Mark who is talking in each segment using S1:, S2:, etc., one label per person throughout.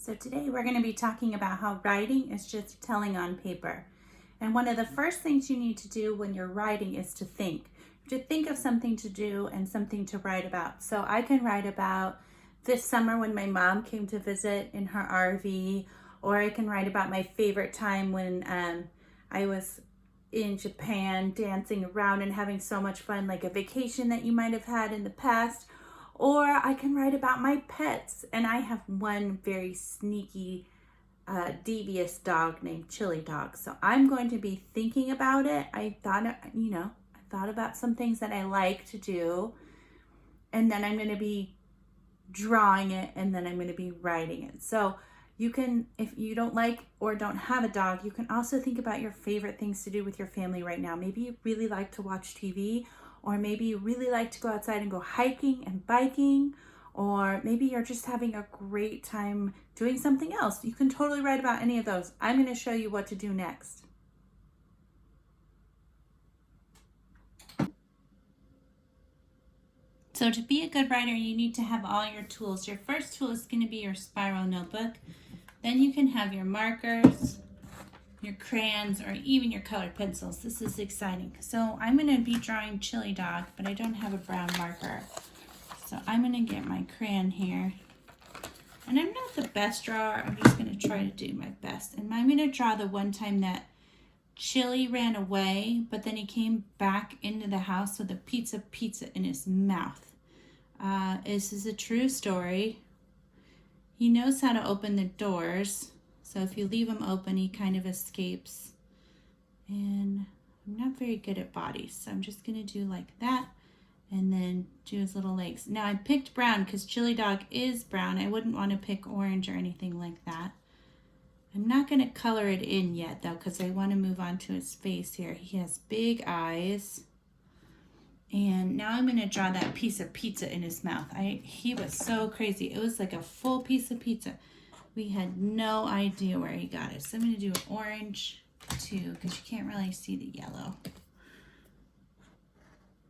S1: So today we're going to be talking about how writing is just telling on paper. And one of the first things you need to do when you're writing is to think. To think of something to do and something to write about. So I can write about this summer when my mom came to visit in her RV, or I can write about my favorite time when I was in Japan dancing around and having so much fun, like a vacation that you might have had in the past. Or I can write about my pets, and I have one very sneaky, devious dog named Chili Dog. So I'm going to be thinking about it. I thought about some things that I like to do, and then I'm going to be drawing it, and then I'm going to be writing it. So you can, if you don't like or don't have a dog, you can also think about your favorite things to do with your family right now. Maybe you really like to watch TV, or maybe you really like to go outside and go hiking and biking, or maybe you're just having a great time doing something else. You can totally write about any of those. I'm going to show you what to do next. So to be a good writer, you need to have all your tools. Your first tool is going to be your spiral notebook. Then you can have your markers, your crayons, or even your colored pencils. This is exciting. So I'm going to be drawing Chili Dog, but I don't have a brown marker. So I'm going to get my crayon here. And I'm not the best drawer. I'm just going to try to do my best. And I'm going to draw the one time that Chili ran away, but then he came back into the house with a pizza in his mouth. This is a true story. He knows how to open the doors. So if you leave him open, he kind of escapes. And I'm not very good at bodies, so I'm just going to do like that and then do his little legs. Now I picked brown because Chili Dog is brown. I wouldn't want to pick orange or anything like that. I'm not going to color it in yet though, because I want to move on to his face here. He has big eyes. And now I'm going to draw that piece of pizza in his mouth. He was so crazy. It was like a full piece of pizza. We had no idea where he got it. So I'm going to do an orange too, because you can't really see the yellow.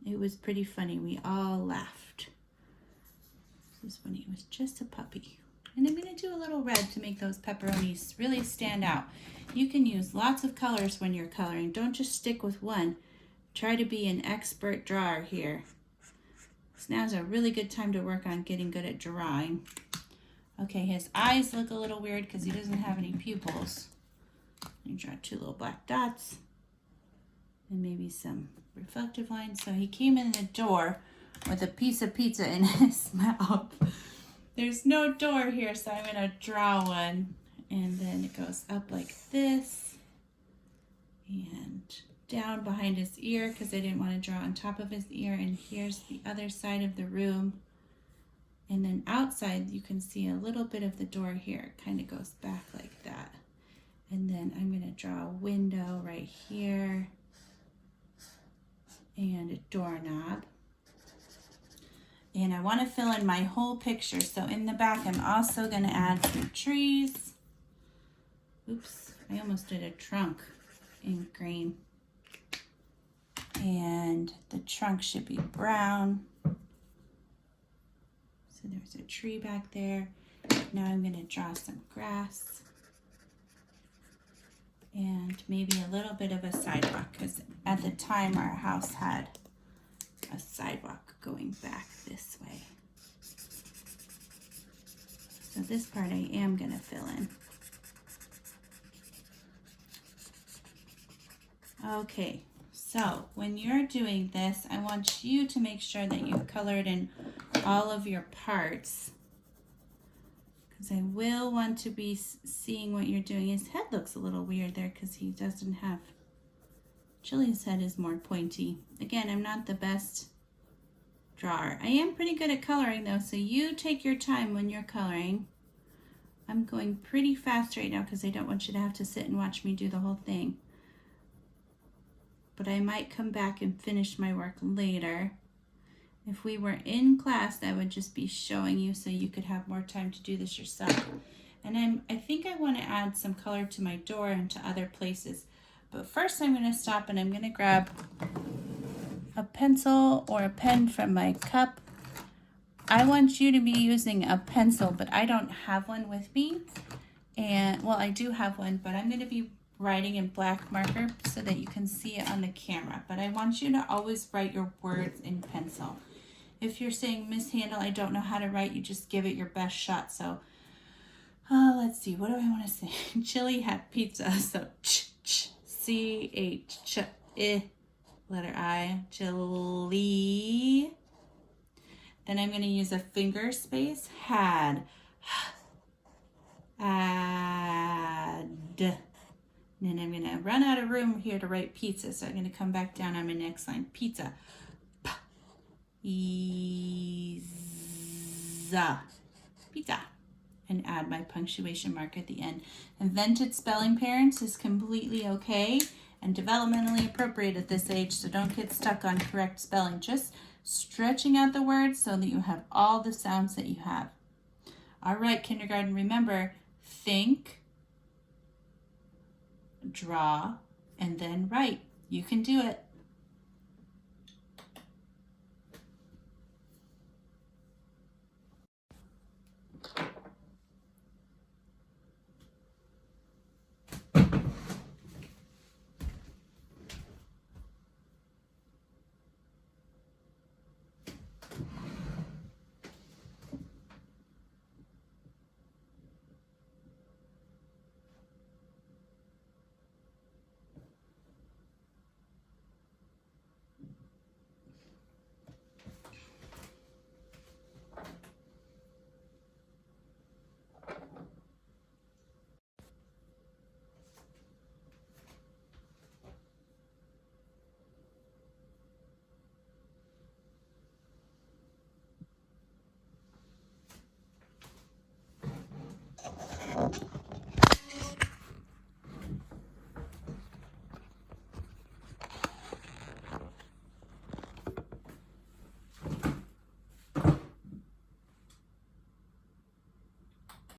S1: It was pretty funny. We all laughed. This is when he was just a puppy. And I'm going to do a little red to make those pepperonis really stand out. You can use lots of colors when you're coloring. Don't just stick with one. Try to be an expert drawer here. So now's a really good time to work on getting good at drawing. Okay, his eyes look a little weird because he doesn't have any pupils. You draw two little black dots and maybe some reflective lines. So he came in the door with a piece of pizza in his mouth. There's no door here, so I'm going to draw one. And then it goes up like this and down behind his ear because I didn't want to draw on top of his ear. And here's the other side of the room. And then outside, you can see a little bit of the door here. It kind of goes back like that. And then I'm going to draw a window right here and a doorknob. And I want to fill in my whole picture. So in the back, I'm also going to add some trees. Oops, I almost did a trunk in green. And the trunk should be brown. So there's a tree back there. Now I'm going to draw some grass. And maybe a little bit of a sidewalk, because at the time our house had a sidewalk going back this way. So this part I am going to fill in. Okay, so when you're doing this, I want you to make sure that you've colored in all of your parts, because I will want to be seeing what you're doing. His head looks a little weird there because he doesn't have, Chili's head is more pointy. Again, I'm not the best drawer. I am pretty good at coloring though, so you take your time when you're coloring. I'm going pretty fast right now because I don't want you to have to sit and watch me do the whole thing. But I might come back and finish my work later. If we were in class, I would just be showing you so you could have more time to do this yourself. And I think I want to add some color to my door and to other places. But first I'm going to stop and I'm going to grab a pencil or a pen from my cup. I want you to be using a pencil, but I don't have one with me. And, well, I do have one, but I'm going to be writing in black marker so that you can see it on the camera. But I want you to always write your words in pencil. If you're saying, Miss Handel, I don't know how to write, you just give it your best shot. So, let's see, what do I want to say? Chili had pizza, so C-H, letter I, chili. Then I'm going to use a finger space, had, add. And then I'm going to run out of room here to write pizza, so I'm going to come back down on my next line, pizza. Pizza. Pizza. And add my punctuation mark at the end. Invented spelling, parents, is completely okay and developmentally appropriate at this age, so don't get stuck on correct spelling. Just stretching out the words so that you have all the sounds that you have. All right, kindergarten, remember, think, draw, and then write. You can do it.